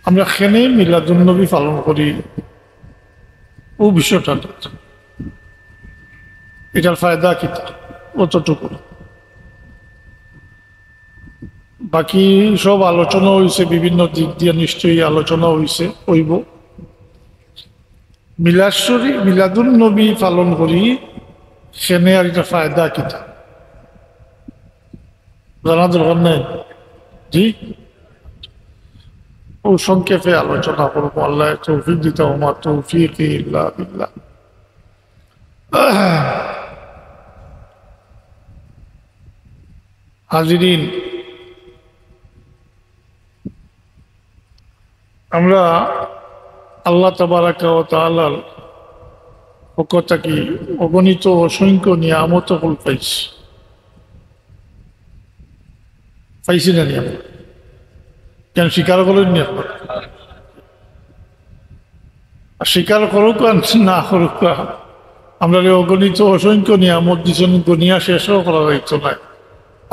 আমরা খেনে মিলাদুন্নবী পালন করি, ও বিষয়টা এটার ফায়দা কিতা অতটুকু। বাকি সব আলোচনা হয়েছে, বিভিন্ন দিক দিয়ে নিশ্চয়ই আলোচনা হয়েছে হইব। মিলাদুন্নবী পালন করি সেনে আর এটা ফায়দা কিতা জানা দরকার নেই। জি, ও সংক্ষেপে আলোচনা করবো। আল্লাহ তৌফিক দিতে, আমার তৌফিক ইল্লা বিল্লাহ। হাজিরিন, আমরা আল্লাহ তাবারাকা ওয়া তাআলার পক্ষ থেকে অগণিত অসংখ্য নিয়ামত ফল পাইছি না নিয়ামত, কেন স্বীকার করেন নি আপনারা? আর স্বীকার করুক আর না করুক, আমরা অগণিত অসংখ্য নিয়ামত দিচ্ছেন, গনিয়া শেষও করা হইতো না।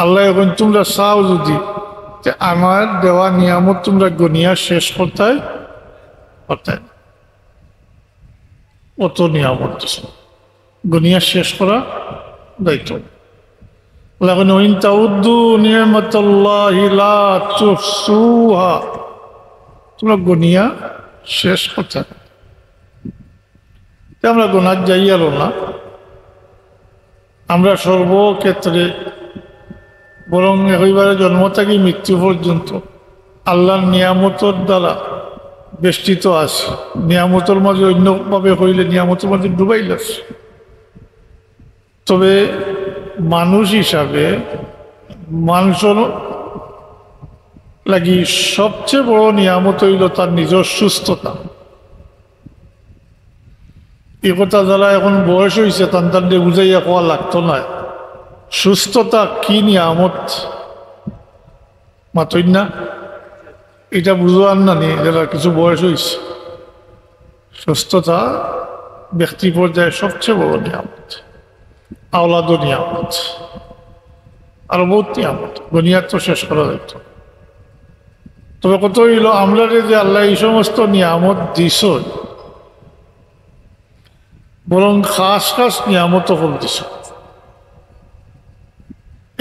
আল্লাহ এখন তোমরা চাও যদি আমার দেওয়া নিয়ামত তোমরা গনিয়া শেষ করতে পারতেন, অত নিয়ামত দিচ্ছে, গনিয়া শেষ করা দায়িত্ব। তোমরা গনিয়া শেষ করতে, আমরা গোনার যাই আলো না। আমরা সর্বক্ষেত্রে বরং একেবারে জন্ম থেকে মৃত্যু পর্যন্ত আল্লাহর নিয়ামতর দ্বারা বেষ্টিত আছে। নিয়ামতের মাঝে অন্যভাবে হইলে নিয়ামতের মাঝে ডুবাইল আছে। তবে মানুষ হিসাবে মানুষের লাগি সবচেয়ে বড় নিয়ামত হইল তার নিজের সুস্থতা। এই কথা যারা এখন বয়স হয়েছে তাদের বুঝাইয়া কোয়া লাগতো না। সুস্থতা কি নিয়ামত মাতই না, এটা বুঝার না নি যারা কিছু বয়স হয়েছে। সুস্থতা ব্যক্তি পর্যায়ে সবচেয়ে বড় নিয়ামত, আওলাদ নিয়ামত, আরো বহুত নিয়ামত, দুনিয়ার তো শেষ করা যেত। তবে কত হইল আমরা যে আল্লাহ এই সমস্ত নিয়ামত দিস, বরং খাস খাস নিয়ামত হল দিস।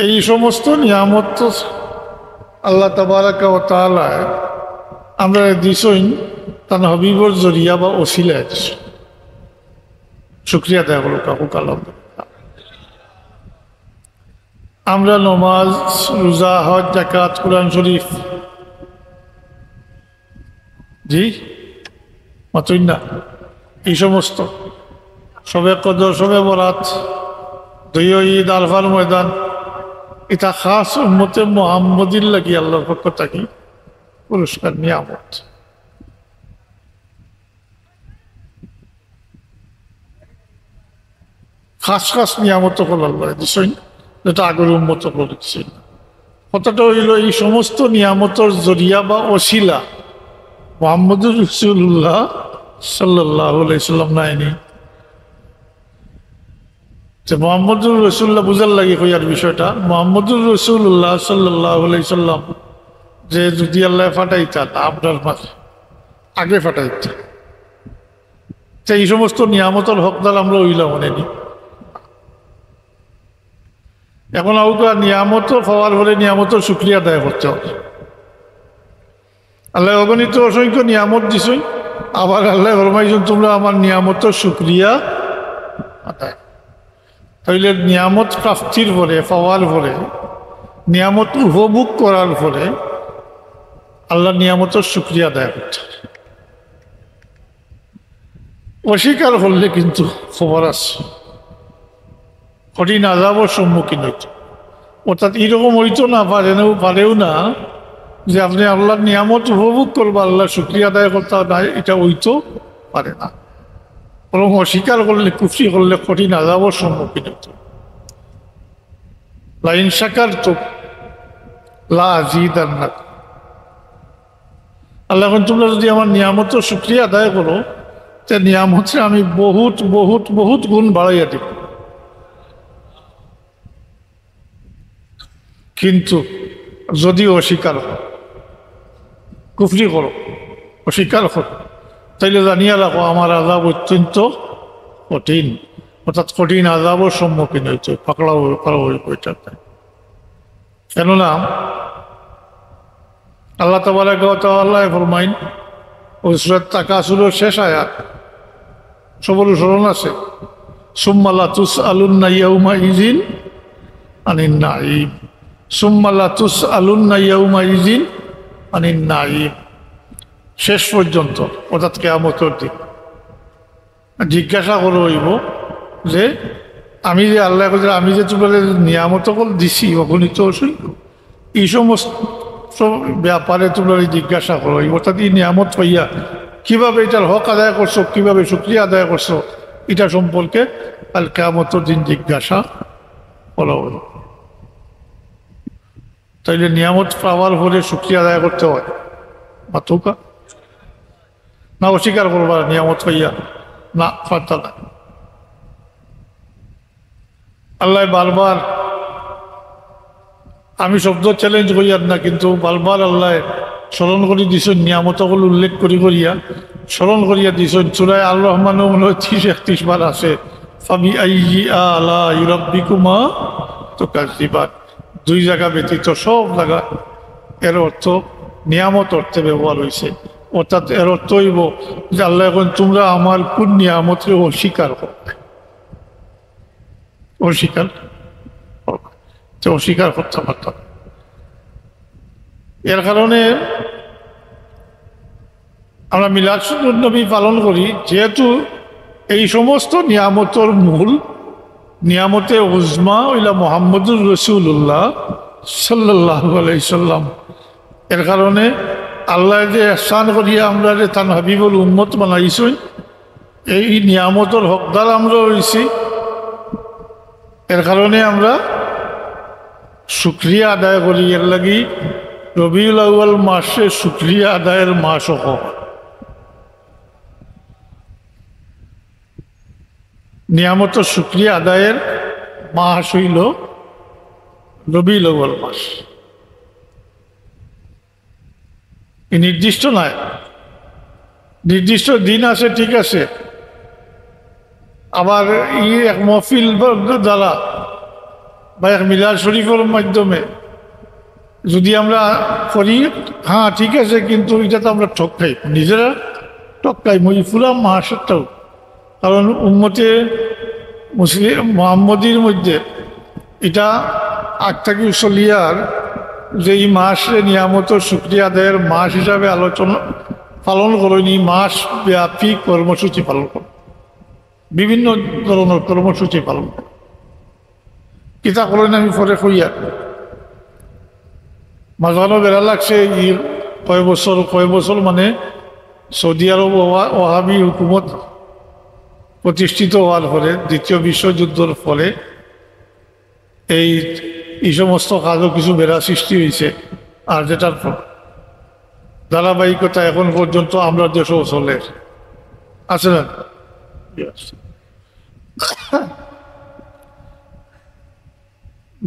এই সমস্ত নিয়ামত আল্লাহ তাবারাকা ওয়া তাআলা আমরা দিছই তার হাবিবর জরিয়া বা ওসিলায় দিস। শুকরিয়া দেয়া হলো কাকু কালাম। আমরা নমাজ, রোজা, হজ, যাকাত, কুরআন শরীফ, জি মাতই না, এই সমস্ত সবে কদর, সবে বরাত, দুই ঈদ, আরফার ময়দান, এটা খাস উম্মতে মুহাম্মদির লাগি আল্লাহর পক্ষ থেকে পুরস্কার নিয়ামত। খাস খাস নিয়ামত হল আল্লাহ দিচ্ছেন, যেটা আগের উম্মত করেছেন। কথাটা হইল এই সমস্ত নিয়ামতের জরিয়া বা অশিলা মুহাম্মদুর রাসূলুল্লাহ সাল্লাল্লাহু আলাইহি সাল্লাম নাইনি। মুহাম্মদুর রাসূলুল্লাহ বুঝার লাগে কইয়ার বিষয়টা, মুহাম্মদুর রাসূলুল্লাহ সাল্লাল্লাহু আলাইহি সাল্লাম যে যদি আল্লাহ ফাটাইতেন আপনার মাঝে আগে ফাটাইতেন, এই সমস্ত নিয়ামতের হকদার আমরা হইলাম অনেক। এখন আউকা নিয়ামত পাওয়ার পরে নিয়ামতের শুকরিয়া আদায় করতে হবে। আল্লাহ অগণিত অসংখ্য নিয়ামত দিছই, আবার আল্লাহ ফরমাইছেন তোমরা আমার নিয়ামতের শুকরিয়া আদায়। তাইলে নিয়ামত প্রাপ্তির পরে, পাওয়ার পরে, নিয়ামত উপভোগ করার পরে আল্লাহ নিয়ামতের শুকরিয়া আদায় করতে। অস্বীকার করলে কিন্তু খবর আছে, কঠিন আযাবের সম্মুখীন হইত। অর্থাৎ এরকম হইতো না, পারেও না যে আপনি আল্লাহর নিয়ামত উপভোগ করবো, আল্লাহ শুকরিয়া আদায় করতে নাই, এটা হইতো পারে না। বরং অস্বীকার করলে, কুফরি করলে কঠিন আযাবের সম্মুখীন হইত। লাইন শাকারতুম লা আযীদান্নাকুম। আল্লাহ এখন তোমরা যদি আমার নিয়ামতের শুকরিয়া আদায় করো, তা নিয়ামতে আমি বহুত বহুত বহুত গুণ বাড়াইয়া দিব। কিন্তু যদি অস্বীকার করো, কুফরি করো, অস্বীকার করে, তাইলে জানিয়ে রাখো আমার আযাব অত্যন্ত কঠিন, অর্থাৎ কঠিন আযাবের সম্মুখীন হইতে পাকড়া হয়ে বইটাতে। কেননা আল্লাহ তাবারাকা ওয়া তাআলা ফরমাইন ওই সূরা তাকাসুরের শেষ আয়াত, সবার স্মরণ আছে, সুম্মা লা তুসআলুন্না ইয়াউমা ইযিন আনিন নাঈম, সুম্মা লা তুসআলুন্না ইয়াউমা ইযিন আনিন নাঈম, শেষ পর্যন্ত, অর্থাৎ কিয়ামতের দিন জিজ্ঞাসা করে হইব যে আমি যে আল্লাহ আমি যে তোমার নিয়ামত দিছি অগণিত এই সমস্ত ব্যাপারে তোমরা জিজ্ঞাসা করো, অর্থাৎ এই নিয়ামত পাইয়া কিভাবে এটার হক আদায় করছো, কিভাবে শুকরিয়া আদায় করছো, এটা সম্পর্কে কাল কিয়ামতের দিন জিজ্ঞাসা করা হলো। তাইলে নিয়ামত পাওয়ার হলে শুকরিয়া আদায় করতে হয় মাতুকা না অস্বীকার করবার নিয়ামত পাইয়া না ফার্তা না। আল্লাহ বারবার, আমি শব্দ চ্যালেঞ্জ করিয়ার না, কিন্তু বারবার আল্লাহ স্মরণ করি দিছেন নিয়ামতগুলো উল্লেখ করিয়া স্মরণ করিয়া দিছেন। সূরা আল রহমান 30-31 বার আছে, ফাবি আইয়ি আলা রাব্বিকুমা তুকাজ্জিবান, দুই জায়গা ব্যতীত সব জায়গা এর অর্থ নিয়ামত অর্থে ব্যবহার হয়েছে। অর্থাৎ এর অর্থ হইব যে আল্লাহ এখন তোমরা আমার কোন নিয়ামতকে অস্বীকার করবে, অস্বীকার অস্বীকার করতে পারত। এর কারণে আমরা মিলাদুন নবী পালন করি, যেহেতু এই সমস্ত নিয়ামতের মূল নিয়ামতে উজমা হইলা মুহাম্মদুর রাসূলুল্লাহ সাল্লাল্লাহু আলাইহি সাল্লাম। এর কারণে আল্লাহ যে ইহসান করিয়া আমরা যে তার হাবিবুল উম্মত বানাইছেন, এই নিয়ামতের হকদার আমরা হয়েছি। এর কারণে আমরা শুকরিয়া আদায় করি। এর লাগি রবিউল আউয়াল মাসে শুকরিয়া আদায়ের মাস হোক। নিয়ামত শুকরিয়া আদায়ের মাস হইল রবিউল আউয়াল মাস। নির্দিষ্ট নয়, নির্দিষ্ট দিন আছে, ঠিক আছে। আবার এক মহফিল দ্বারা বা এক মিলাদ শরীফের মাধ্যমে যদি আমরা করি, হ্যাঁ ঠিক আছে, কিন্তু এটা তো আমরা ঠকাই, নিজেরা ঠকাই মই পুরা মাসটাও। কারণ উম্মতে মুসলিম মুহাম্মদীর মধ্যে এটা আগ থেকে চলিয়ার যে এই মাসে নিয়ামত শুকরিয়া আদায়ের মাস হিসাবে আলোচনা পালন করেনি, মাস ব্যাপী কর্মসূচি পালন করে, বিভিন্ন ধরনের কর্মসূচি পালন করে। কিতা করেন আমি পরে কইয়া মাঝানো বেড়া লাগছে। কয় বছর মানে সৌদি আরব ওয়াহাবি হুকুমত প্রতিষ্ঠিত হওয়ার ফলে, দ্বিতীয় বিশ্বযুদ্ধের ফলে এই সমস্ত কাজও কিছু বেড়া সৃষ্টি হয়েছে। আর যেটার ধারাবাহিকতা এখন পর্যন্ত আমরা দেশেও চলে আছে না।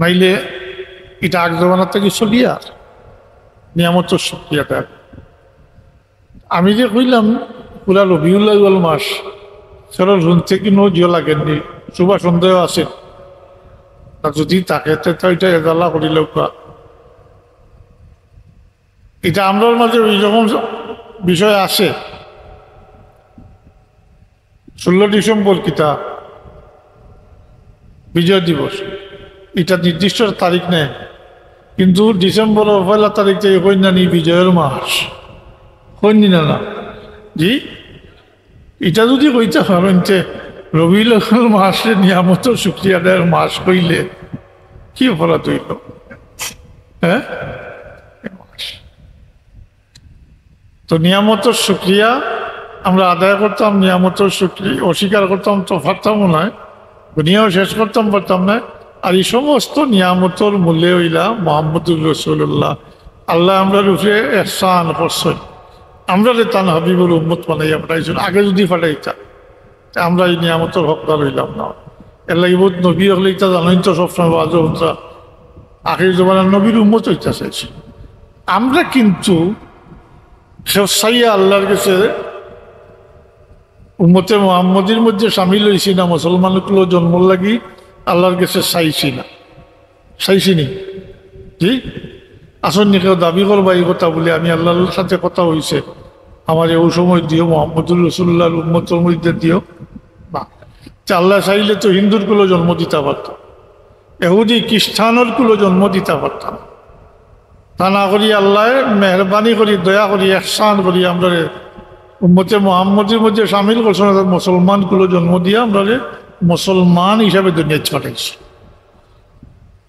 নাইলে এটা আগ জমানার থেকে চলিয়া নিয়ামত শুকরিয়া দেয়। আমি যে কইলাম পুরা রবিউল আউয়াল মাস, সেটা শুনতে কিনো জিও লাগেননি, শুভ সন্দেহ আছে। যদি তাকে তো এটা এজালা করিল, এটা আমরা মাঝে ওই রকম বিষয় আসে। 16 ডিসেম্বর কিতা বিজয় দিবস, এটা নির্দিষ্ট তারিখ নেই, কিন্তু ডিসেম্বরের 1 তারিখ থেকে কন্যানি বিজয়ের মাস কন্যা না জি। এটা যদি কইতে পারেন যে রবিউল আউয়াল মাসে নিয়ামত শুকরিয়া আদায়ের মাস কইলে কি অপরাধ হইল? হ্যাঁ, তো নিয়ামত শুকরিয়া আমরা আদায় করতাম, নিয়ামত শুকরিয়া অস্বীকার করতাম তো পারতাম না, দুনিয়াও শেষ করতাম পারতাম না। আর এই সমস্ত নিয়ামতর মূল্যে হইলা মুহাম্মদুর রাসূলুল্লাহ। আল্লাহ আমরা রূপে ইহসান করছেন, আমরা যে তান হাবিবুল উম্মত বানাইয়া পাঠাইছেন। আগে যদি পাঠাইতা আমরা এই নিয়ামতের হকদার হইলাম না। এর লাগি বহুত নবী হলে এটা জানেন তো, সবসময় বাজা আখির জমানার নবীর উম্মত হইতা চাইছে। আমরা কিন্তু সে সাইয়া আল্লাহর কাছে উম্মতে মুহাম্মদীর মধ্যে সামিল হয়েছি না, মুসলমানগুলো জন্ম লাগি আল্লাহর কাছে চাইছি না, চাইছিনি জি আসন কেউ দাবি করবা এই কথা বলে আমি আল্লাহর সাথে কথা হয়েছে আমার এই সময় দিও, মোহাম্মদুর রসুল্লাহর উম্মতের মধ্যে দিও না। আল্লাহ চাইলে তো হিন্দুর কুলো জন্ম দিতে পারতাম, এহুদি খ্রিস্টানের কুলো জন্ম দিতে পারতাম, তা না করি আল্লাহ মেহরবানি করি দয়া করি ইহসান করি আমরা উম্মতে মুহাম্মদের মধ্যে সামিল করছেন, মুসলমান কুলো জন্ম দিয়ে আমরা মুসলমান হিসাবে দুনিয়া ছড়াইছি।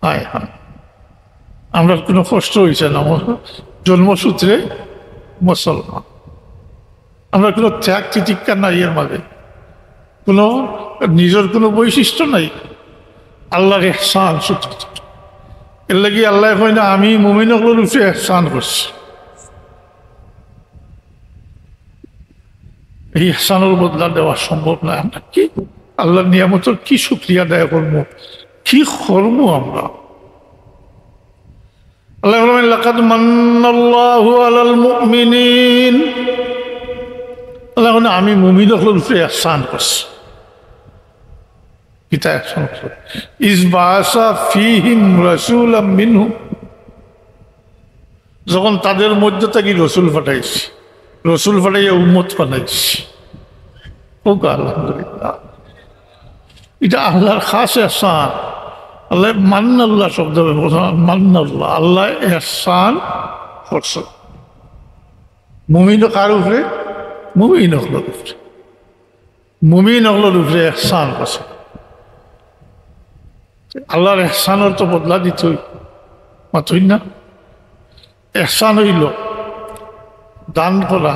হায় হায়, আমরা কোনো কষ্ট হয়েছে না, জন্মসূত্রে মুসলমান, আমরা কোনো ত্যাগ তিতিক্ষা নাই, এর মাঝে কোনো নিজের কোনো বৈশিষ্ট্য নাই, আল্লাহর ইহসান সূত্র। এর লাগি আল্লাহ কয় না আমি মুমিনগুলোর উপরে ইহসান করছি, এই ইহসানের বদলা দেওয়া সম্ভব না। আমরা কি আল্লাহর নিয়ামতের কি শুকরিয়া আদায় করবো, কি করবো আমরা? আল্লাহ বলেন লাকাদ মান্নাল্লাহু আলাল মুমিনিন, আল্লাহ বলেন আমি মুমিনগুলোর উপরে ইহসান করছি। কিতা ইহসান করছি? ইজ বাআসা ফীহিম রাসূলাম মিনহুম, যখন তাদের মধ্যে থেকে রসুল পাঠাইছি, রসুল পাঠাইয়া উম্মত বানাইছি। ও আলহামদুলিল্লাহ, এটা আল্লাহর খাস ইহসান। আল্লাহ মান্নাল্লাহ শব্দ ব্যবহার, মান্নাল্লাহ আল্লাহ ইহসান করছে মুমিন কার উপরে? মুমিন হকলোর উপরে, মুমিন হকলোর উপরে ইহসান করছে। আল্লাহর ইহসানের তো বদলা দিতই মাতই না। ইহসান হইল দান করা,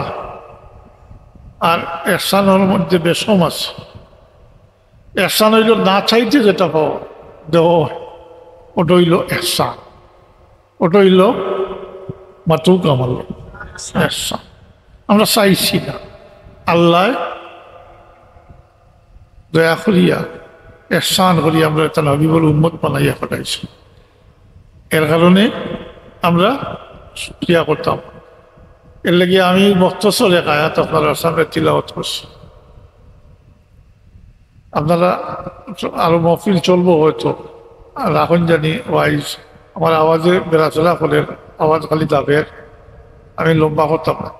আর ইহসানের মধ্যে বেশম আছে। ইহসান হইল না চাইতে যেটা পাও দেওয়া, ওটা হইল ইহসান, ওটা হইল মাতুক আমল ইহসান। আমরা চাইছি না, আল্লাহ দয়া করিয়া ইহসান করিয়া আমরা তার হাবিবুল উম্মত বানাইয়া পাঠাইছি। এর কারণে আমরা ক্রিয়া করতাম। এর লাগে আমি মুখতসর এক আয়াত আপনারা সামনে তিলাওয়াত করছি। আপনারা আরো মহফিল চলবো হয়তো, আর এখন জানি ওয়াইজ আমার আওয়াজে বেড়াচলা করে আওয়াজ খালি দাবের, আমি লম্বা করতাম না।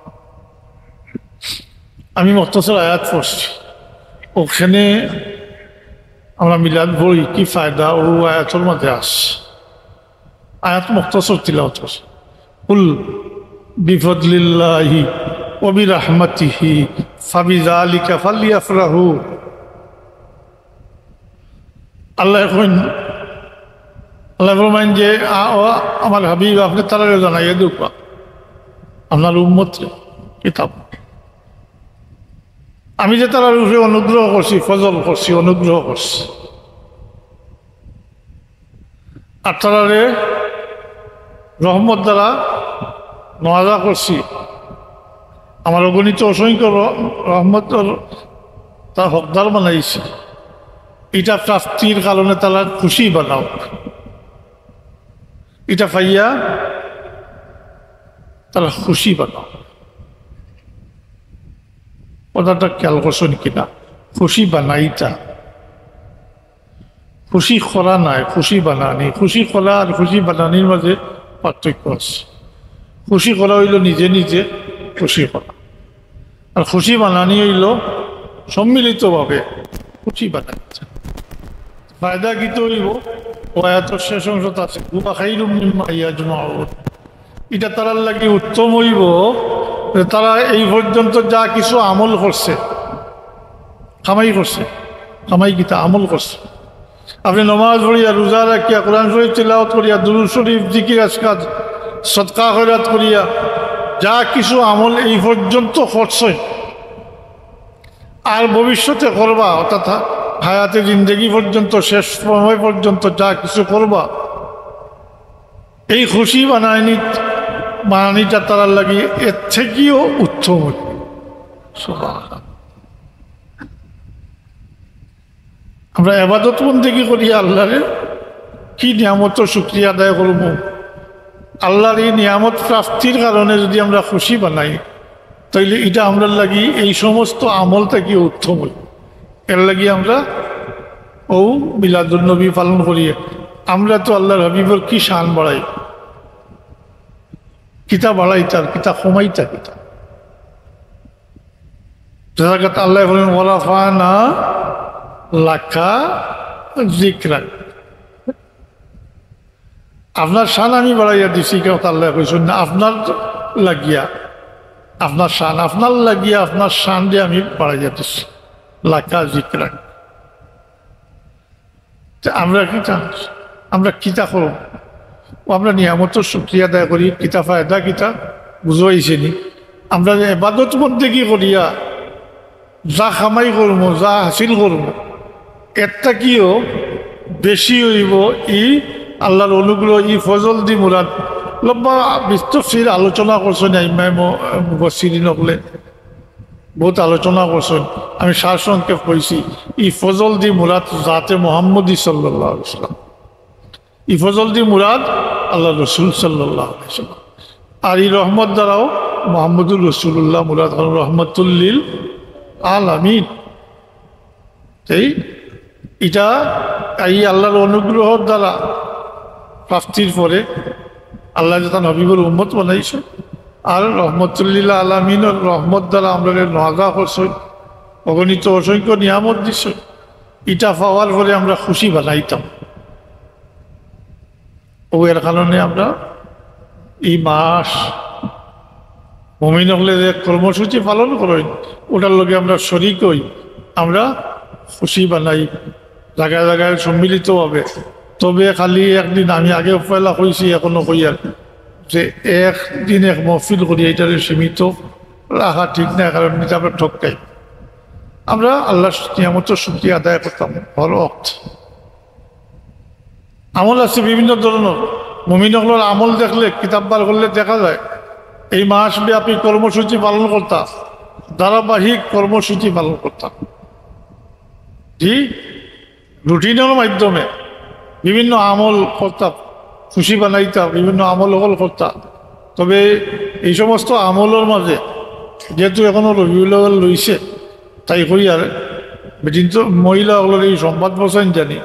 আমি মুখতসর আয়াত পড়ছি, ওখানে আমরা মিলাদ পড়ি কি ফায়দা ও আয়াতের মধ্যে আসছে। আয়াত মুখতসর তিলাওয়াত করছি। কুল বিফদলিল্লাহি ওয়া বিরহমাতিহি ফাবিযালিকা ফালইফরাহু। আল্লাহ কইন, আল্লাহ ফরমাইন যে আমার হাবিব আপনি তারা জানাইয়া দেবা আপনার উম্মতকে কিতাব, আমি যে তার উপরে অনুগ্রহ করছি, ফজল করছি, অনুগ্রহ করছি, আর তারারে রহমত দ্বারা নওয়াজা করছি। আমার অগণিত অসংখ্য রহমত তার হকদার বানাইছি। এটা প্রাপ্তির কারণে তারা খুশি বানাও, এটা পাইয়া তারা খুশি বানাও। কথাটা খেয়াল করছো কিনা? খুশি বানাইটা, খুশি করা নাই, খুশি বানানি। খুশি করা আর খুশি বানানির মাঝে পার্থক্য আছে। খুশি করা হইল নিজে নিজে খুশি করা, আর খুশি বানানি হইল সম্মিলিতভাবে খুশি বানাইটা। ফায়দা গীত হইব ও এত শেষ অংশত আছে, এটা তারার লাগে উত্তম হইব যে তারা এই পর্যন্ত যা কিছু আমল করছে, কামাই করছে, কামাই গীতা আমল করছে। আপনি নমাজ পড়িয়া, রোজা রাখিয়া, কোরআন শরীফ তিলাওয়াত করিয়া, দুরূদ শরীফ, জিকির আজকার, সদকা খয়রাত করিয়া যা কিছু আমল এই পর্যন্ত করছে আর ভবিষ্যতে করবা, অর্থাৎ হায়াতে জিন্দেগি পর্যন্ত, শেষ সময় পর্যন্ত যা কিছু করবা, এই খুশি বানানিটা তারার লাগে এর থেকেও উত্তম। আমরা ইবাদত বন্দেগী করি আল্লাহরে, কি নিয়ামত শুকরিয়া আদায় করব। আল্লাহর এই নিয়ামত প্রাপ্তির কারণে যদি আমরা খুশি বানাই, তাইলে এটা আমরা লাগি এই সমস্ত আমলটা কি উত্তম হই, এর লাগি আমরা ও মিলাদুন্নবী পালন করি। আমরা তো আল্লাহর হাবিবের কি শান বাড়াই, কিতা বাড়াই, তার কিতা কমাইতা, কিতা জায়গাতে আল্লাহ বলেন ওয়ারাফানা লাকা যিকরাক, আপনার শান আমি বাড়াইয়া দিছি। কেউ আল্লাহ কইছেন না আপনার লাগিয়া, আপনার শান আপনার লাগিয়া আপনার শান দিয়ে আমি বাড়াইয়া দিছি লাকা যিকরাক। আমরা কিতা, আমরা কিতা করব, আমরা নিয়ামত শুকরিয়া আদায় করি, কিতা ফায়দা কিতা বুঝাইছে নি। আমরা এবাদত মধ্যে কি করিয়া যা খামাই করবো, যা হাসিল করবো, একটা কিও বেশি হইব ই আল্লাহর অনুগ্রহ, ই ফজল দি মুরাদ। লম্বা বিস্তফির আলোচনা করছেন ইমাম মুফাসসিরিন হলে, বহুত আলোচনা করছেন। আমি সারসংক্ষেপ কইছি, ই ফজল দি মুরাদ জাতে মোহাম্মদী সাল্লাল্লাহু আলাইহি ওয়াসাল্লাম, ই ফজল দি মুরাদ আল্লাহ রসুল সাল্লাল্লাহু আলাইহি ওয়াসাল্লাম। আর এই রহমত দ্বারাও মোহাম্মদুর রসুল্লাহ মুরাদ রহমতুল্লিল আলামিন। এই এটা এই আল্লাহর অনুগ্রহর দ্বারা প্রাপ্তির পরে আল্লাহ যখন হাবিবুর উম্মত বানাইছে, আর রহমতুল্লিল আলামিনের রহমত দ্বারা আমরা নওয়াজা করছে, অগণিত অসংখ্য নিয়ামত দিছে। এটা পাওয়ার পরে আমরা খুশি বানাইতাম। ও এর কারণে আমরা এই মাস মুমিন হলে যে কর্মসূচি পালন করেন, ওটার লগে আমরা শরিক হই, আমরা খুশি বানাই জায়গায় জায়গায় সম্মিলিতভাবে। তবে খালি একদিন আমি আগে পয়লা কইছি, এখনো কই আর যে একদিন এক মহফিল করি এইটারে সীমিত রাখা ঠিক না, কারণ এটা আমরা ঠকাই। আমরা আল্লাহ নিয়ামত শুকরিয়া আদায় করতাম। ভালো আমল আছে বিভিন্ন ধরনের। মুমিনগুলোর আমল দেখলে, কিতাব বার করলে দেখা যায় এই মাসব্যাপী কর্মসূচি পালন করতাম, ধারাবাহিক কর্মসূচি পালন করতাম। জি, রুটিনের মাধ্যমে বিভিন্ন আমল করতাম, খুশি বানাইতাম, বিভিন্ন আমল হল করতাম। তবে এই সমস্ত আমলের মাঝে যেহেতু এখনো রবিউল আউয়াল লইছে, তাই করি আর কিন্তু মহিলাগুলোর এই সংবাদ বসান জানি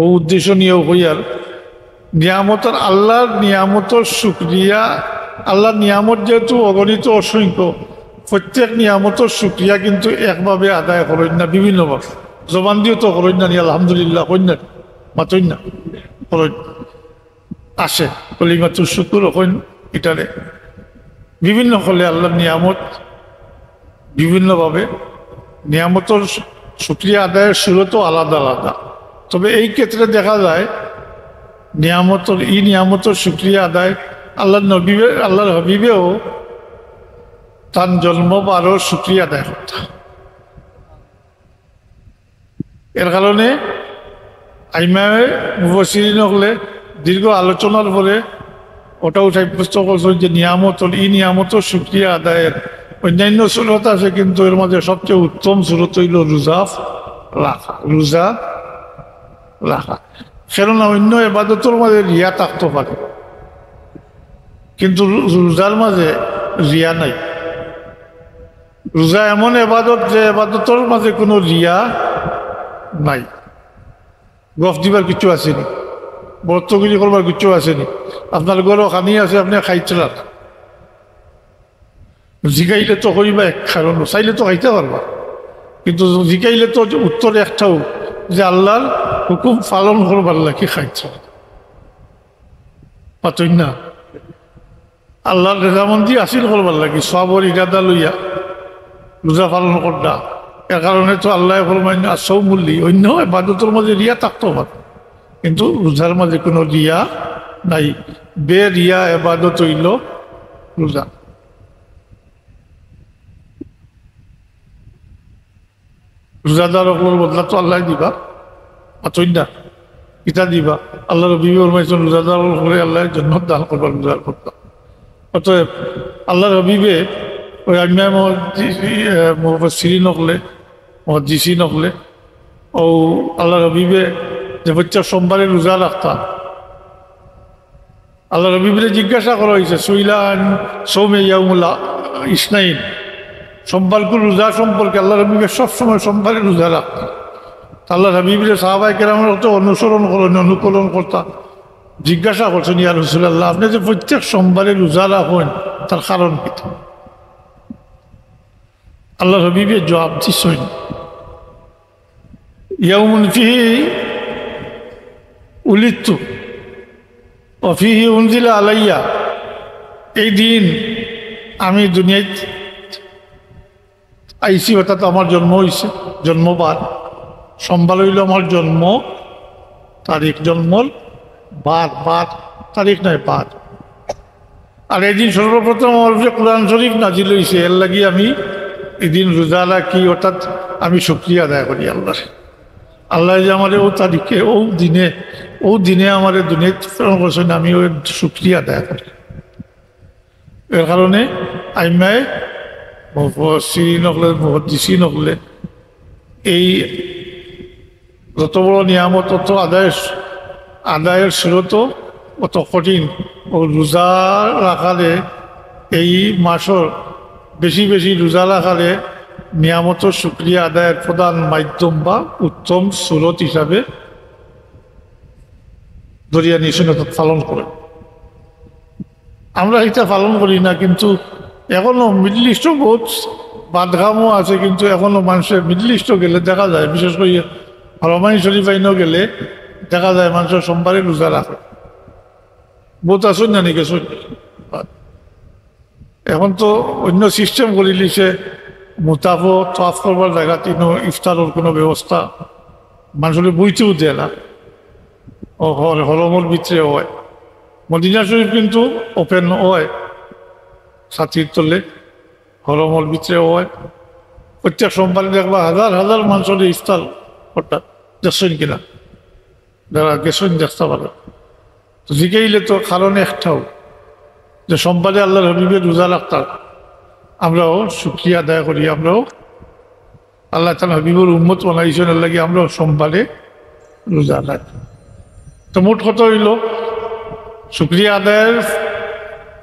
ও উদ্দেশ্য নিয়েও করি আর নিয়ামতের, আল্লাহর নিয়ামতের শুকরিয়া, আল্লাহর নিয়ামত যেহেতু অগণিত অসংখ্য, প্রত্যেক নিয়ামতের শুকরিয়া কিন্তু একভাবে আদায় করেন না, বিভিন্নভাবে জবান দিয়েও তো করেন না, আলহামদুলিল্লাহ করেন না, মাতই না করেন, আসে কলিমাতুর শুকুর ওখান এটারে বিভিন্ন হলে আল্লাহর নিয়ামত বিভিন্নভাবে। নিয়ামতের শুকরিয়া আদায়ের সুরতও আলাদা আলাদা। তবে এই ক্ষেত্রে দেখা যায় নিয়ামতের শুকরিয়া আদায় আল্লাহর হাবিবেও তার জন্ম বারো শুকরিয়া আদায় করতাম। এর কারণে ইমামে মুফাসসিরিন হলে দীর্ঘ আলোচনার পরে ওটাও সাব্যস্ত করছেন যে নিয়ামতের শুকরিয়া আদায়ের অন্যান্য সুরত আছে, কিন্তু এর মধ্যে সবচেয়ে উত্তম সুরত হইল রোজা রাখা। কেননা অন্য এবাদতের মাঝে রিয়া থাকতে পারে, কিন্তু রোজার মাঝে রিয়া নাই। রোজা এমন এবাদত যে এবাদতের মাঝে কোনো রিয়া নাই, গফ দিবার কিছু আসেনি, বর্তগিরি করবার কিছু আসেনি। আপনার ঘরও খানি আছে, আপনি খাইছিলেন, জিগাইলে তো করিবা এক কারণ, চাইলে তো খাইতে পারবা, কিন্তু জিগাইলে তো উত্তর একটাও যে আল্লাহর হুকুম পালন করবার লাগে খাইছ পাতই না, আল্লাহর রেজামন্দি আসিল করবার লাগে সবর ইরাদা লইয়া রোজা পালন করডা। এর কারণে তো আল্লাহ ফরমাইন আসৌমুল্লি, অন্য এবাদতের মাঝে রিয়া থাকতো পারে, কিন্তু রোজার মাঝে কোনো রিয়া নাই। বে রিয়া এবাদত হইল রোজা। রোজাদার অকলের বদলা তো আল্লাহ দিবা, পাতই না কিতা দিবা। আল্লাহ রবি ফরমাইছেন রোজাদার হলে আল্লাহ জন্নত দান করবার রোজার করতাম। অতএব আল্লাহ রবিবে ওই মুফাসসিরিন নকলে মহাদ্দিসিন নকলে ও আল্লাহ রবিবে যে প্রত্যেক সোমবারে রোজা রাখতাম। আল্লাহ রবিবে জিজ্ঞাসা করা হয়েছে সুইলান সৌমে ইয়ামুল ইসনাইন সোমবারকে রোজা সম্পর্কে আল্লাহ হাবিবে সবসময় সোমবারে রোজা রাখতেন। আল্লাহ হাবিবের সাহাবায়ে কেরামের তো অনুসরণ করেন, অনুকরণ করতাম। জিজ্ঞাসা করছেন, ইয়া রাসূলুল্লাহ, আপনি যে প্রত্যেক সোমবারে রোজা রাখেন তার কারণ কি? আল্লাহ হাবিবের জবাব দিচ্ছেন, ইয়াউমুন ফিহি উলিদতু ওয়া ফিহি উনজিলা আলাইয়া, এই দিন আমি দুনিয়ায় আইসি, অর্থাৎ আমার জন্ম হয়েছে, জন্মবার সোমবার হইল আমার জন্ম তারিখ, জন্মর বার তারিখ নয় বার। আর এই দিন সর্বপ্রথম আমার যে কোরআন শরীফ নাজিল হয়েছে, এর লাগি আমি এই দিন রোজা রাখি, অর্থাৎ আমি শুকরিয়া আদায় করি আল্লাহ। আল্লাহ যে আমার ও তারিখে ও দিনে আমার দুনিয়া প্রেরণ করছেন, আমি ওই শুকরিয়া আদায় করি। এর কারণে আইমায় নকলে মুহাদ্দিসিন নকলে এই যত বড় নিয়ামত তত আদায়ের সুরত অত কঠিন। ও রোজা রাখালে এই মাসর বেশি বেশি রোজা রাখালে নিয়ামতের শুকরিয়া আদায়ের প্রধান মাধ্যম বা উত্তম সুরত হিসাবে দরিয়া নিয়েছেন, পালন করে। আমরা এটা পালন করি না, কিন্তু এখনো মিডল ইস্টও বহুত বাদঘামও আছে, কিন্তু এখনো মানুষের মিডল ইস্টও গেলে দেখা যায়, বিশেষ করে হরমাইন শরীফ আইনও গেলে দেখা যায় মানুষের সোমবারে রোজা রাখে। বহুত আসুন জানি গেছ। এখন তো অন্য সিস্টেম করে লিছে, মুতাফো তোয়াফ করবার জায়গা তিনও ইফতারের কোনো ব্যবস্থা মানুষের বইতেও দেয় না, ও হরমর ভিতরে হয়। মদিনা শরীফ কিন্তু ওপেন হয়, ছাতির তলে হরমর ভিতরে হয়। প্রত্যেক সোমবারে দেখবা হাজার হাজার মানুষের ইফতার হঠাৎ দেখছেন কিনা, যারা গেছেন দেখতে পারে। তো জিগাইলে তো কারণ একটাও যে সোমবারে আল্লাহ হাবিবের রোজা রাখতাম, আমরাও শুকরিয়া আদায় করি, আমরাও আল্লাহ তাআলা হাবিবুর উম্মত বানাইছেন, এর লাগি আমরাও সোমবারে রোজা রাখি। তো মোট কথা হইল, শুকরিয়া আদায়ের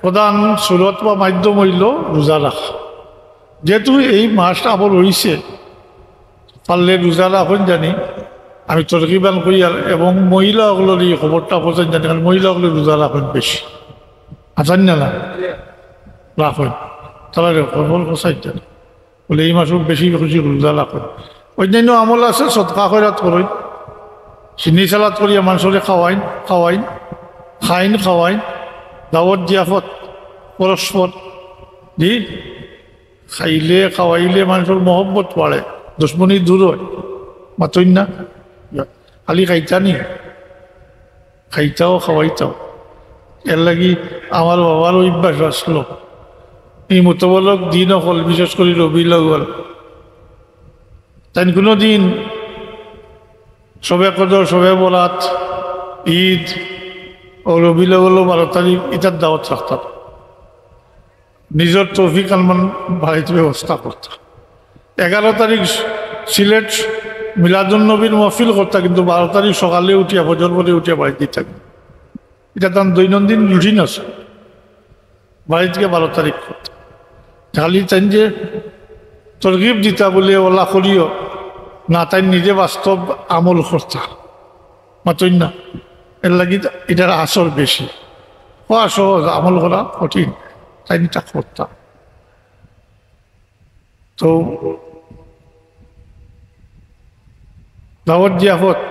প্রধান সুরত বা মাধ্যম হইল রোজা রাখা। যেহেতু এই মাসটা আবার রয়েছে, পারলে রোজা রাখুন জানি আমি তরকিবান করি। এবং মহিলাগুলোর এই খবরটা বোঝেন জানি, কারণ মহিলাগুলো রোজা রাখেন বেশি, আছেন না রাখেন, তারা খবর বসাই জানি বলে এই মাসও বেশি বেশি রোজা রাখেন। অন্যান্য আমল আছে, সদকা খয়রাত করেন, চিনি সালাদ করিয়া মানুষরে খাওয়াইন, দাওয়াত দিয়াফত পরস্পর দি খাইলে খাওয়াইলে মানুষের মহব্বত বাড়ে, দুশ্মনী দূর হয়। মাতইন না, খালি খাইতাও খাওয়াইতাও। এর লাগি আমার বাবার অভ্যাস আসলো, এই মোতাবলক দিন হল, বিশেষ করে রবিউল আউয়াল, তাই কোনো দিন শবে কদর, শবে বরাত, ঈদ ও রবিউল আউয়াল 12 তারিখ এটার দাওয়াত রাখতাম। নিজের তৌফিক আলমান বাড়িতে ব্যবস্থা করতাম। 11 তারিখ সিলেট মিলাদুন নবীর মহফিল করতাম, কিন্তু 12 তারিখ সকালে উঠিয়া ফজর পরে উঠিয়া বাড়িতে থাকি। এটা তার দৈনন্দিন রুটিন আছে, বাড়ি থেকে 12 তারিখ করতাম। খালি তাই যে তরগিব দিতা বলে ওলা করিও না, তাই নিজে বাস্তব আমল করতা মাতই না। এর লাগি এটার আসর বেশি, হওয়া সহজ, আমল করা কঠিন, তাই এটা করতাম। তো দাওয়াত জিয়াফত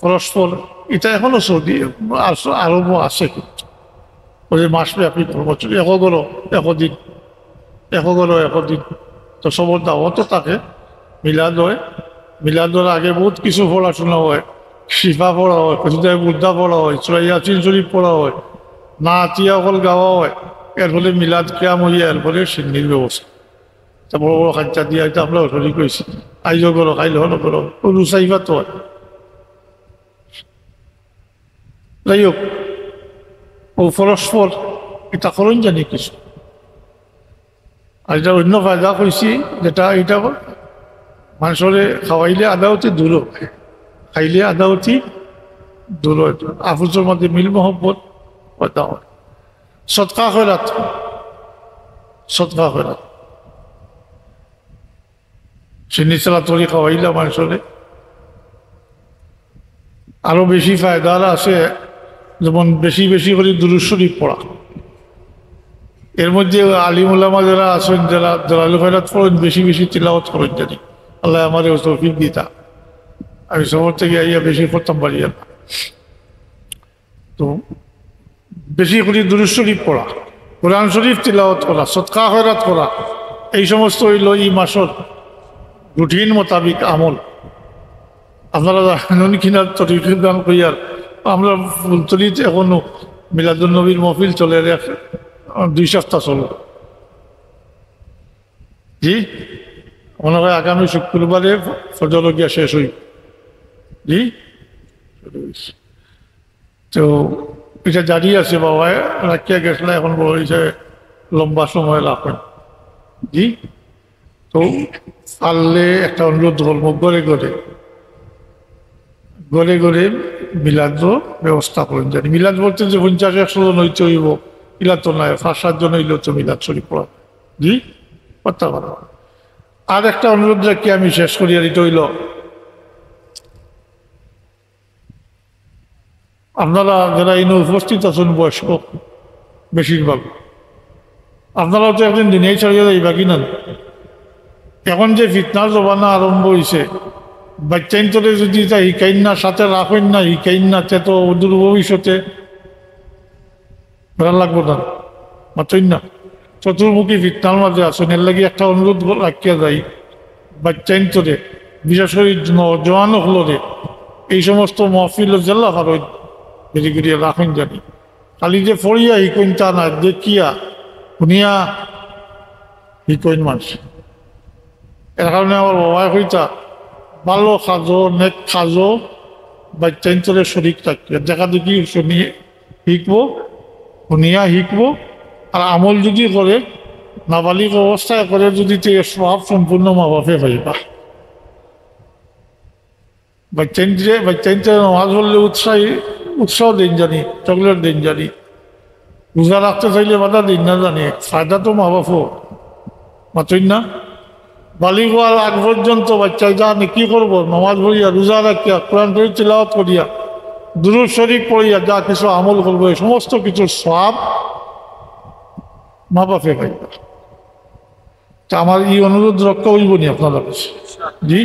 পরস্পর এটা এখনো সৌদি আরবও আছে, কিন্তু ওই মাসব্যাপী বছর একদিন তো সবর দাওয়াতও থাকে। মিলাদ হয়, মিলাদর আগে বহুত কিছু পড়াশোনা হয়, শিফা পড়া হয়, কিছুটাই বুদ্ধা পড়া হয়, সূরা ইয়াসিন শরীফ পড়া হয়, নাতিয়া অকল গাওয়া হয়। এর ফলে মিলাদ কিয়াম হইয়া এর ফলে সিন্নির ব্যবস্থা, তা বড় বড় খাদ্যা দিয়া এটা আমরা শরীর করেছি, আইজ করো খাইলে হলো করো, রুসাইফা তো হয়। যাই হোক, ও পরস্পর এটা করেন জানি কিছু। আর এটা অন্য ফায়দা কইছি, যেটা এটা মানুষের খাওয়াইলে আদাওতি দূর হয়, খাইলে আদাওতি দূর হয়, আফুসের মধ্যে মিল মহব্বত পয়দা হয়। সদকা খয়রাত, সদকা করে চিনি চালা তরি খাওয়াইলা মানুষরে আরো বেশি ফায়দার আছে যেমন বেশি বেশি করে দুরূদ শরীফ পড়া এর মধ্যে আলিম উলামা যারা আছেন যারা দলাল খয়রাত পড়েন বেশি বেশি তিলাওয়াত করেন জানি আল্লাহ আমাদের তৌফিক দিতা আমি শহর থেকে আইয়া বেশি করতাম পারি না তো বেশি করে দুরূদ শরীফ পড়া কোরআন শরীফ তিলাওয়াত করা সদকা খয়রাত করা এই সমস্ত হইল এই মাসের রুটিন মোতাবিক আমল আপনারা জানেন কিনা তরিকুল দান করিয়ার আমরা ফুলতলিত এখনো মিলাদুন নবীর মহফিল চলে 2 সপ্তাহ চলো জি মনে হয় আগামী শুক্রবারে ফজর গিয়া শেষ হই জি তো এটা জারি আছে বাবা রাখিয়া গেছলে এখন বড় হয়েছে লম্বা সময় রাখেন জি তো পারলে একটা অনুরোধ করবো ঘরে ঘরে ঘরে ঘরে মিলাদ ব্যবস্থা করেন জানি মিলাদ বলতে যে 50-100 জন হইতে হইব মিলাদ তো নয় 5-7 জন হইলেও তো মিলাদ শরীফ পড়া জি করতে পারো আর একটা অনুরোধ রাখি আমি শেষ করি আর এটা হইল আপনারা যারা এনে উপস্থিত আছেন বয়স্ক বেশিরভাগ আপনারাও তো একদিন দিনেই ছাড়িয়ে যাইবা কিনা এখন যে ফিতনার জমানা আরম্ভ হয়েছে বাচ্চাইন তোরে যদি তা শিকাইন না সাথে রাখেন না শিকাইন না তে তো দূর ভবিষ্যতে ভালো লাগবো না মাতইন না চতুর্মুখী ফিতনার মাঝে আসেন এর লাগে একটা অনুরোধ রাখিয়া যাই বাচ্চাইন তোরে বিশেষ করে জওয়ান হলরে এই সমস্ত মহফিল জেলা ভালো বেরি করিয়া রাখেন জানি খালি যে ফড়িয়া শিকইন তা না দেখিয়া শুনিয়া শিকইন মানুষ এর কারণে আমার বাবা হইতা ভালো খাজো নেক খাজো বাচ্চাইন্তরে শরিক থাকবে দেখা দেখি শুনিয়ে শিখবো শুনিয়া শিখবো আর আমল যদি করে নাবালিক অবস্থায় করে যদি সব সম্পূর্ণ মা বাপে পাইবা বাচ্চাইন্তরে নামাজ পড়লে উৎসাহ দিন জানি চকলেট দিন জানি রোজা রাখতে চাইলে বাধা দিন না জানি ফায়দা তো মা বাপও মাতইন না বালিক হওয়ার আগ পর্যন্ত বাচ্চায় জানি কি করবো নামাজ পড়িয়া রোজা রাখিয়া কোরআন শরীফ তিলাওয়াত করিয়া দুরূদ শরীফ পড়িয়া যা কিছু আমল করবো এই সমস্ত কিছু সব মা বাপে পাইবা তা আমার এই অনুরোধ রক্ষা হইব নি আপনাদের কাছে জি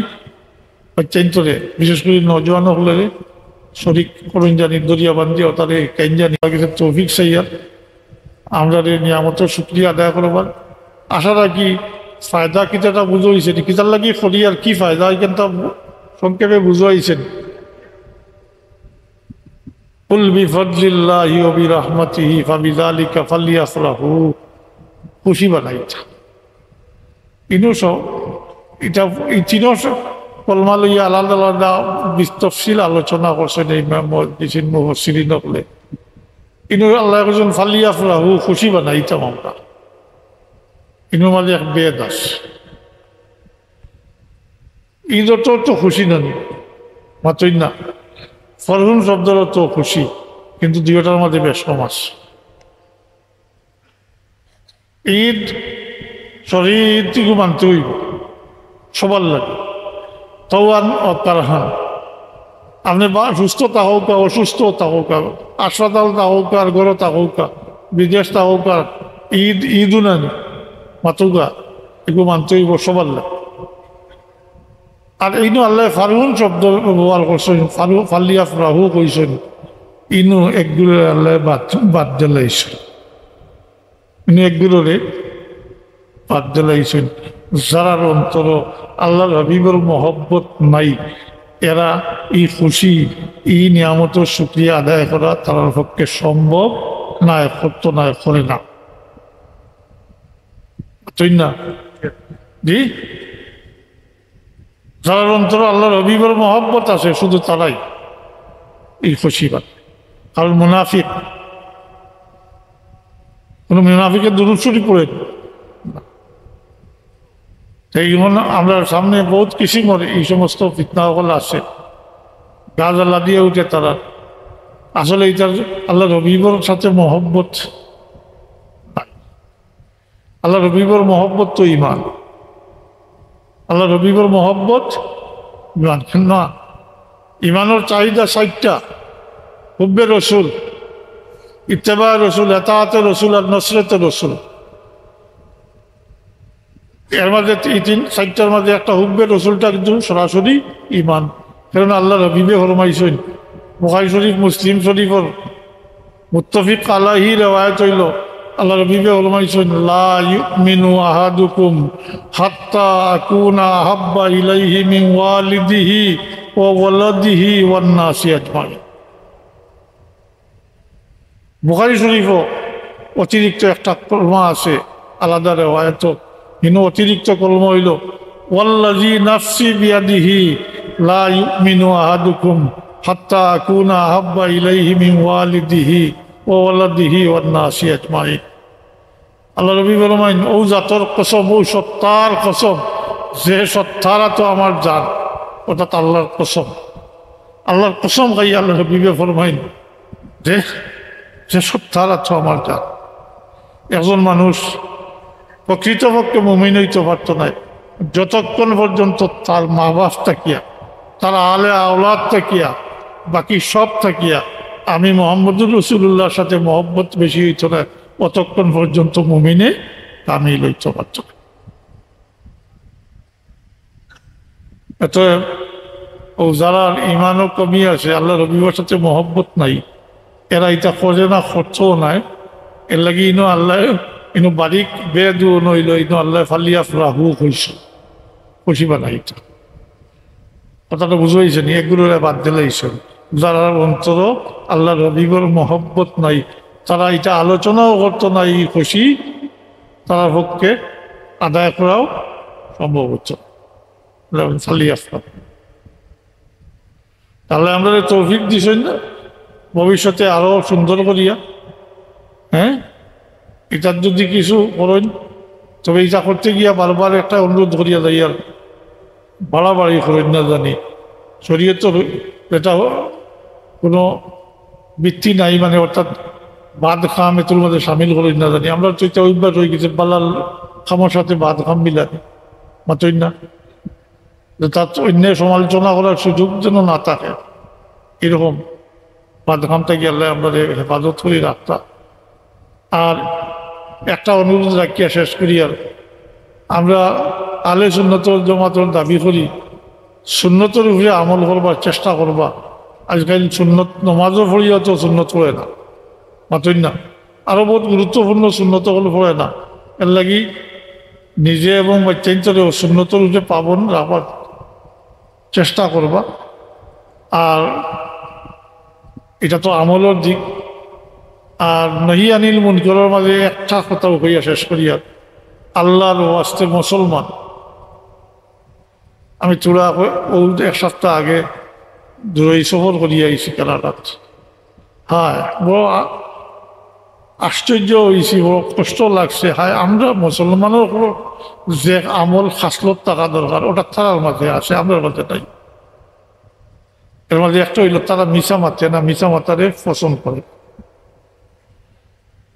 বাচ্চাইন্তরে বিশেষ করে নজওয়ান হলে শরিক করুন জানি দরিয়া বান্ধিয়া তাদের কেন জানি তৌফিক সাইয়ার আমরা নিয়ামতের শুক্রিয়া আদায় করবার আশা রাখি ফায়দা কিতাটা বুঝাইছেন কিতার লাগি ফরি আর কি ফায়দা এখানটা সংক্ষেপে বুঝাইছেন কুল বিফদলিল্লাহি ওয়া বিরহমাতিহি ফাবিযালিকা ফালইফরাহু খুশি বানাইতা ইনো সব এটা ইতিনো কলমা লইয়া আলাদা আলাদা বিস্তফসিল আলোচনা করছেন এই দিছেন মুফাসসিরিন হলে ইনো আল্লাহ একজন ফালইফরাহু খুশি বানাইতাম আমরা ইনো মানে এক বেদ আছে ঈদতো তো খুশি নানি মাতই না ফরহুন শব্দের তো খুশি কিন্তু দুইটার মধ্যে বেশ কম আছে ঈদ শরীরটিকে মানতে হইব সবার লাগে তওয়ান ও কারহান আপনি সুস্থতা হোক অসুস্থতা হোক হাসপাতাল তা হোক আর ঘর তা হোক বিদেশ তা হোক আর ঈদও নানি মাতুগা এগুলো মানতে হইব সবার লাগে আর ইনু আল্লাহ ফারহুন শব্দ ব্যবহার করছেন ফালিয়াফরাহু কইছেন ইনু একগুলো আল্লাহ বাদ দিলাইছেন ইনু একগুলোরে বাদ দিলাইছেন যারার অন্তর আল্লাহর হাবিবের মহব্বত নাই এরা এই খুশি এই নিয়ামতের শুকরিয়া আদায় করা তার পক্ষে সম্ভব না করত না করে না তাই না জি যারা অন্তর আল্লাহর হাবিবের মহব্বত আছে শুধু তারাই এই খুশি পায় কারণ মুনাফিক কোন মুনাফিকের দুরূদ শরীফ পড়ে এই আমরা সামনে বহুত কিসিমের এই সমস্ত ফিতনাগুলো আছে গাছ আল্লাহ দিয়ে উঠে তারা আসলে এইটার আল্লাহর হাবিবের সাথে মহব্বত আল্লাহ রবিবর মহব্বত তো ইমান, আল্লাহ রবিবর মহব্বত ইমান। না, ইমানের চাহিদা 60টা: হুব্বে রসুল, ইত্তেবা রসুল, এতাআতে রসুল আর নসরতে রসুল। এর মাঝে এই 60টার মাঝে একটা হুব্বে রসুলটা কিন্তু সরাসরি ইমান। কারণ আল্লাহ রবিবে ফরমাইছেন, বুখারী শরীফ মুসলিম শরীফর মুত্তাফিক আলাইহি রিওয়ায়াত হইল, আল্লাহ রবিবে ফরমাইছেন, লা ইউমিনু আহাদুকুম হাত্তা আকুনা আহাব্বা ইলাইহি মিন ওয়ালিদিহি ওয়া ওয়ালাদিহি ওয়ান নাসি আজমাইন। বুখারী শরীফও অতিরিক্ত একটা কলমা আছে, আলাদা রিওয়ায়াত, কিন্তু অতিরিক্ত কলমা হইল, ওয়াল্লাযী নাফসি বিয়াদিহি লা ইউমিনু আহাদুকুম হাত্তা আকুনা আহাব্বা ইলাইহি মিন ওয়ালিদিহি ওয়া ওয়ালাদিহি ওয়ান নাসি আজমাইন। আল্লাহ রবি ফরমাইন, ও জাতর কসম, ও সত্তার কসম, যে সত্তারা তো আমার জান, অর্থাৎ আল্লাহর কসম। আল্লাহর কসম খাই আল্লাহ রবিবে ফরমাইন যে সত্তারা তো আমার জান। একজন মানুষ প্রকৃতপক্ষে মুমিন হইতে পারত না যতক্ষণ পর্যন্ত তার মা বাপ থাকিয়া, তার আলে আওলাদ থাকিয়া, বাকি সব থাকিয়া আমি মোহাম্মদুর রসুল্লাহর সাথে মহব্বত বেশি হইত না, অতক্ষণ পর্যন্ত মুমিনে কামিল হইতে পারত না। এত ও যারা ইমানও কমি আছে, আল্লাহ রবিবার সাথে মহব্বত নাই, এরা এটা করে না, করছেও নাই। এর লাগে ইনো আল্লাহ ইনো বারিক বেদু নইল, ইনো আল্লাহ ফালিয়া রাহু খুশি বানাই। কথাটা বুঝাইছে নি? এগুলোর বাদ দিলেইছেন। যারা অন্তর আল্লাহ রবিবর মহব্বত নাই, তারা এটা আলোচনাও করতো না, এই খুশি তারা পক্ষে আদায় করাও সম্ভব হচ্ছে। তাহলে আমরা তৌফিক দিছেন না ভবিষ্যতে আরো সুন্দর করিয়া। হ্যাঁ, এটার যদি কিছু করেন, তবে এটা করতে গিয়া বারবার একটা অনুরোধ করিয়া যাই, আর বাড়াবাড়ি করেন না জানি। শরীয়তের এটা কোনো বৃত্তি নাই, মানে অর্থাৎ বাদ খাম এতুর মধ্যে সামিল করেন না জানি। আমরা তো এটা অভ্যাস হয়ে গেছে, বালাল খামের সাথে বাদ খাম মিলানি মাতই না, তার অন্য সমালোচনা করার সুযোগ যেন না থাকে, এরকম বাদ খামটা গেলে আমরা হেফাজত করি রাখতাম। আর একটা অনুরোধ রাখিয়া শেষ করি, আর আমরা আলে সুন্নতর জমাতর দাবি করি, সুন্নতের উপরে আমল করবার চেষ্টা করবা। আজকাল সুন্নত নমাজও পড়িয়া তো সুন্নত পড়ে না, মাতই না। আরো বহুত গুরুত্বপূর্ণ সুন্নত হল পড়ে না। এর লাগি নিজে এবং বাচ্চাইন্তরেও সুন্নতের উপরে পাবন রাখবার চেষ্টা করবা। আর এটা তো আমলের দিক। আর নহি আনিল মুনকারের মাঝে একটা কথা হইয়া শেষ করিয়া, আল্লাহর ওয়াস্তে মুসলমান, আমি তোরা ও 1 সপ্তাহ আগে দূরই সফর করিয়া আইছি কানাডাত। হ্যাঁ, বড় আশ্চর্য হয়েছি, বড় কষ্ট লাগছে। হ্যাঁ, আমরা মুসলমানের যে আমল খাসলত থাকা দরকার, ওটা তারার মাঝে আছে, আমরা মাঝে নাই। এর মাঝে একটা হইল, তারা মিশা মাতে না, মিশা মাতারে পছন্দ করে।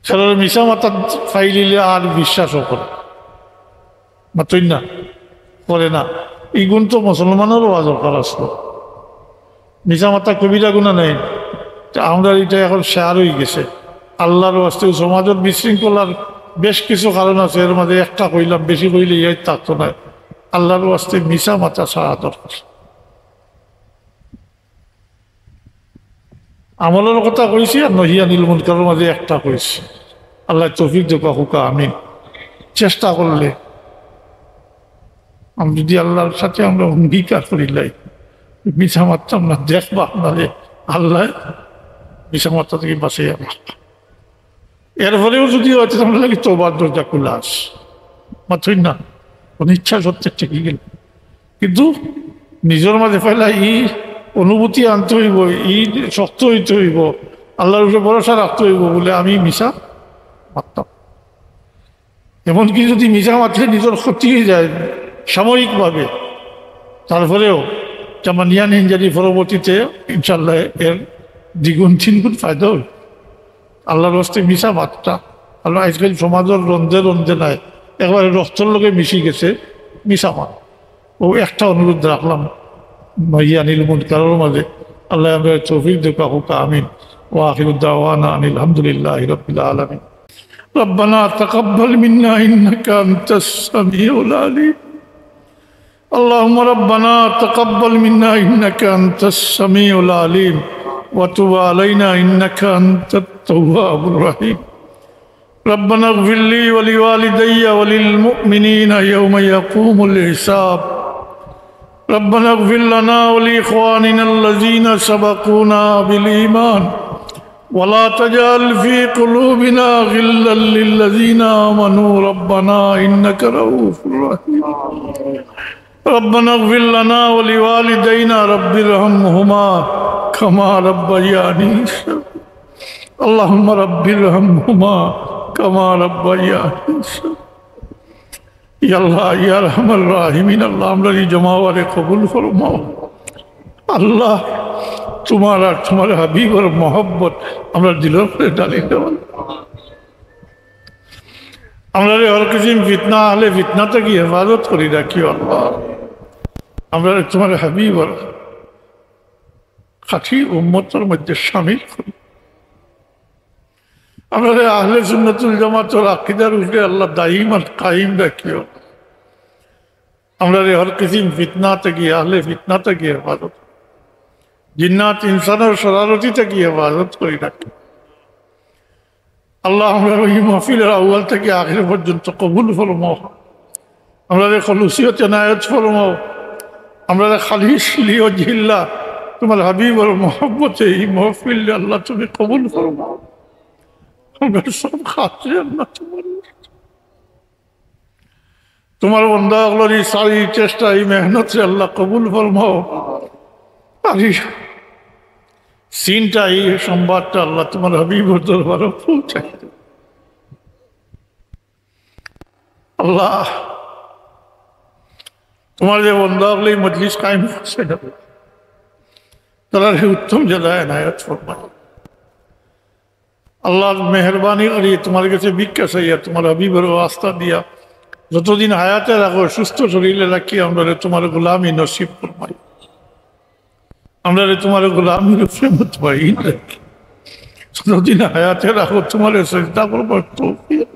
সেটা মিশা মাতা ফাইলিলে আর বিশ্বাসও করে, মাতই না, করে না। এই গুণ তো মুসলমানেরও দরকার আসলো। মিশা মাতা কবিরা গুণা নেই। আমরা এটা এখন শেয়ার হয়ে গেছে। আল্লাহর ওয়াস্তে সমাজের বিশৃঙ্খলার বেশ কিছু কারণ আছে, এর মধ্যে একটা কইলাম, বেশি কইলে ইয়ে থাকতো না। আল্লাহর ওয়াস্তে মিশা মাতা ছাড়া দরকার। আমলের কথা কইছি, আর নহিয়া নীল মুনকারের মাঝে একটা কইছি। আল্লাহ তৌফিক দেখা হুকা, আমি চেষ্টা করলে আমি যদি আল্লাহর সাথে আমরা অঙ্গীকার করিলাই, মিশা মারতাম না, দেখবা আপনারে আল্লাহ মিশা মাত্রা থেকে বাঁচিয়ে আমার। এরপরেও যদি হয়তো আমরা লাগে তোবার দরজা খোলা আস, মাত্রই না, অনিচ্ছা সত্যের ঠিকই গেল। কিন্তু নিজের মাঝে ফেলা ই অনুভূতি আনতে হইব, ই শক্ত হইতে হইব, আল্লাহর উপরে ভরসা রাখতে হইব বলে আমি মিশা মারতাম। এমনকি যদি মিশা মারলে নিজের ক্ষতি হয়ে যায় সাময়িকভাবে, তারপরেও জামানিয়ান ইঞ্জারি পরবর্তীতে ইনশাল্লাহ এর দ্বিগুণ 3 গুণ ফায়দা হইব। আল্লাহর হস্তে মিশা মাত্রা। আল্লাহ আজকাল সমাজের রন্ধে রন্ধে নাই, একবারে রক্তর লোকে মিশি গেছে, মিশামান। ও একটা অনুরোধ রাখলাম ইয়ানিল মুনকারের মাঝে, আল্লাহ আমরা তৌফিক দেখা হোক, আমিন। ওয়া আখিরু দাওয়ানা আনিল হামদুলিল্লাহি রাব্বিল আলামিন। ربنا تقبل منا إنك أنت السميع العليم. اللهم ربنا تقبل منا إنك أنت السميع العليم وتب علينا إنك أنت التواب الرحيم. ربنا اغفر لي ولوالدي وللمؤمنين يوم يقوم الحساب. ربنا اغفر لنا ولإخواننا الذين سبقونا بالإيمان ولا تجعل في قلوبنا غلا للذين آمنوا ربنا إنك رؤوف رحيم. ربنا اغفر لنا ولوالدينا رب ارحمهما كما ربياني صغيرا. اللهم رب ارحمهما كما ربياني صغيرا. يا الله يا ارحم الراحمين. আল্লাহ আমরা এই জমাওয়ারে কবুল ফরমাও। আল্লাহ তোমার আর তোমার হাবিবের মহব্বত আমরা দিলের করে ডালি দেওয়া। আমরা হর কিছু ফিতনা হলে ফিতনা থেকে হেফাজত করি রাখি আল্লাহ। আমরা তোমার হাবিবের খাঁটি উম্মতের মধ্যে শামিল করি। আমরা আহলে সুন্নাতুল জামাতের আকীদার উপরে আল্লাহ দাইম আর কায়েম রাখিও। আমরা হর কিসিম ফিতনা থেকে আহলে ফিতনা থেকে হেফাজত, জিন্নাত ইনসানের শরারতি থেকে হেফাজত করি রাখি আল্লাহ। আমরা এই মাহফিলের আউয়াল থেকে আখির পর্যন্ত কবুল ফরমাও। আমরা খলুসিয়ত এনায়েত ফরমাও। আমরা খালিস লিও জিল্লা তোমার হাবিবের মহব্বতে এই মাহফিল আল্লাহ তুমি কবুল ফরমাও। আমরা সব খাচ্ছে আল্লাহ তোমার বন্দা গুলোর এই সারি চেষ্টা এই মেহনত আল্লাহ কবুল ফরমাও। আর সিনটা এই সংবাদটা আল্লাহ তোমার হাবিবের দরবারে পৌঁছাই আল্লাহ। তোমার যে বন্দা গুলো এই মজলিস কায়েম করছে তারা উত্তম জায়গায় এনায়েত ফরমায় আল্লাহর মেহরবানি করি। তোমার কাছে ভিক্ষা চাইয়া তোমার হাবিবের আস্থা দিয়া যতদিন হায়াতে রাখো, সুস্থ শরীরে রাখি আমরা তোমার গোলামি নসিব ফরমাই। আমরা তোমার গোলামির প্রেমত পাই রাখি যতদিন হায়াতে রাখো, তোমার চেষ্টা করবার তৌফিক।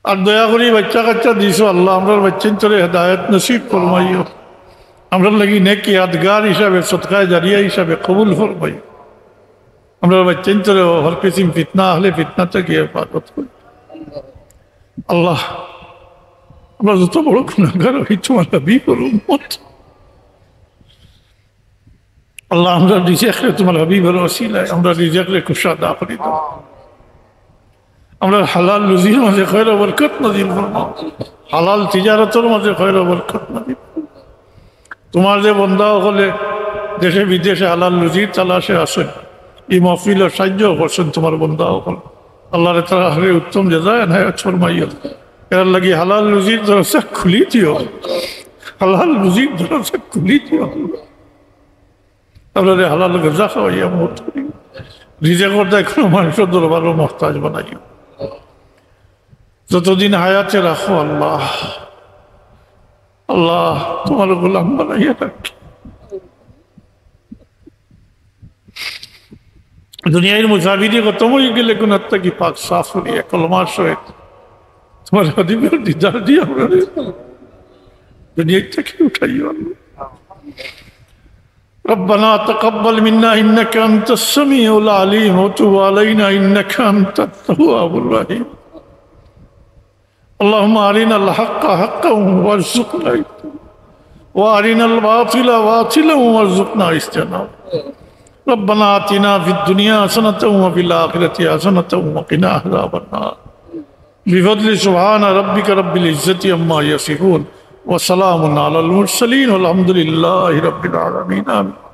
আর দয়া করি বাচ্চা কাচ্চা দিছো আল্লাহ, আমরা বাচ্চার তোরে হেদায়েত নসিব ফরমাইও। আমরা লাগি নেকি ইয়াদগার হিসাবে, সদকায়ে জারিয়া হিসাবে কবুল ফরমাই। আমরা বাচ্চার তোরে হর কিসিম ফিতনা হলে ফিতনা থেকে হেফাজত করি আল্লাহ। আমরা যত বড় গুনাহগার হই তোমার হাবিবের উম্মত আল্লাহ। আমরা রিজিকরে তোমার হাবিবের ওসিলায় আমরা রিজিকরে কুশাদা করে দাও। আমরা হালাল রুজির মাঝে খয়র বরকত নাযিল ফরমাও। হালাল তিজারতের মাঝে খয়র বরকত নাযিল। তোমার যে বান্দা হলে দেশে বিদেশে হালাল রুজির তালাশে আসেন, এই মাহফিলের সাহায্য করছেন তোমার বান্দা হল আল্লাহর তারা হলে উত্তম জাযায় এনায়েত ফরমাইও। এর লাগি হালাল রুজির দরজা খুলি দিও, হালাল রুজির দরজা খুলি দিও। আমরা হালাল গজা খাওয়াইয়া মত করি, রিজেকর দেয় কোনো মানুষের দরবারও মহতাজ বানাইও। যতদিন হায়াতে রাখো আল্লাহ, আল্লাহ তোমার গোলাম বানাইয়া রাখি। দুনিয়ার মুসাফিরি খতম হয়ে গেলে কোন কি পাক সাফ করিয়া কলমার সহিত তোমার হাবিবের দিদার দিয়ে আমরা দুনিয়া থেকে উঠাইও আল্লাহ। ربنا تقبل منا إنك أنت السميع العليم وتب علينا إنك أنت التواب الرحيم. اللهم أرنا الحق حقا وارزقنا اتباعه وأرنا الباطل باطلا وارزقنا اجتنابه. ربنا آتنا في الدنيا حسنة وفي الآخرة حسنة وقنا عذاب النار. بفضل سبحان ربك رب العزة عما يصفون وسلام على المرسلين والحمد لله رب العالمين. آمين.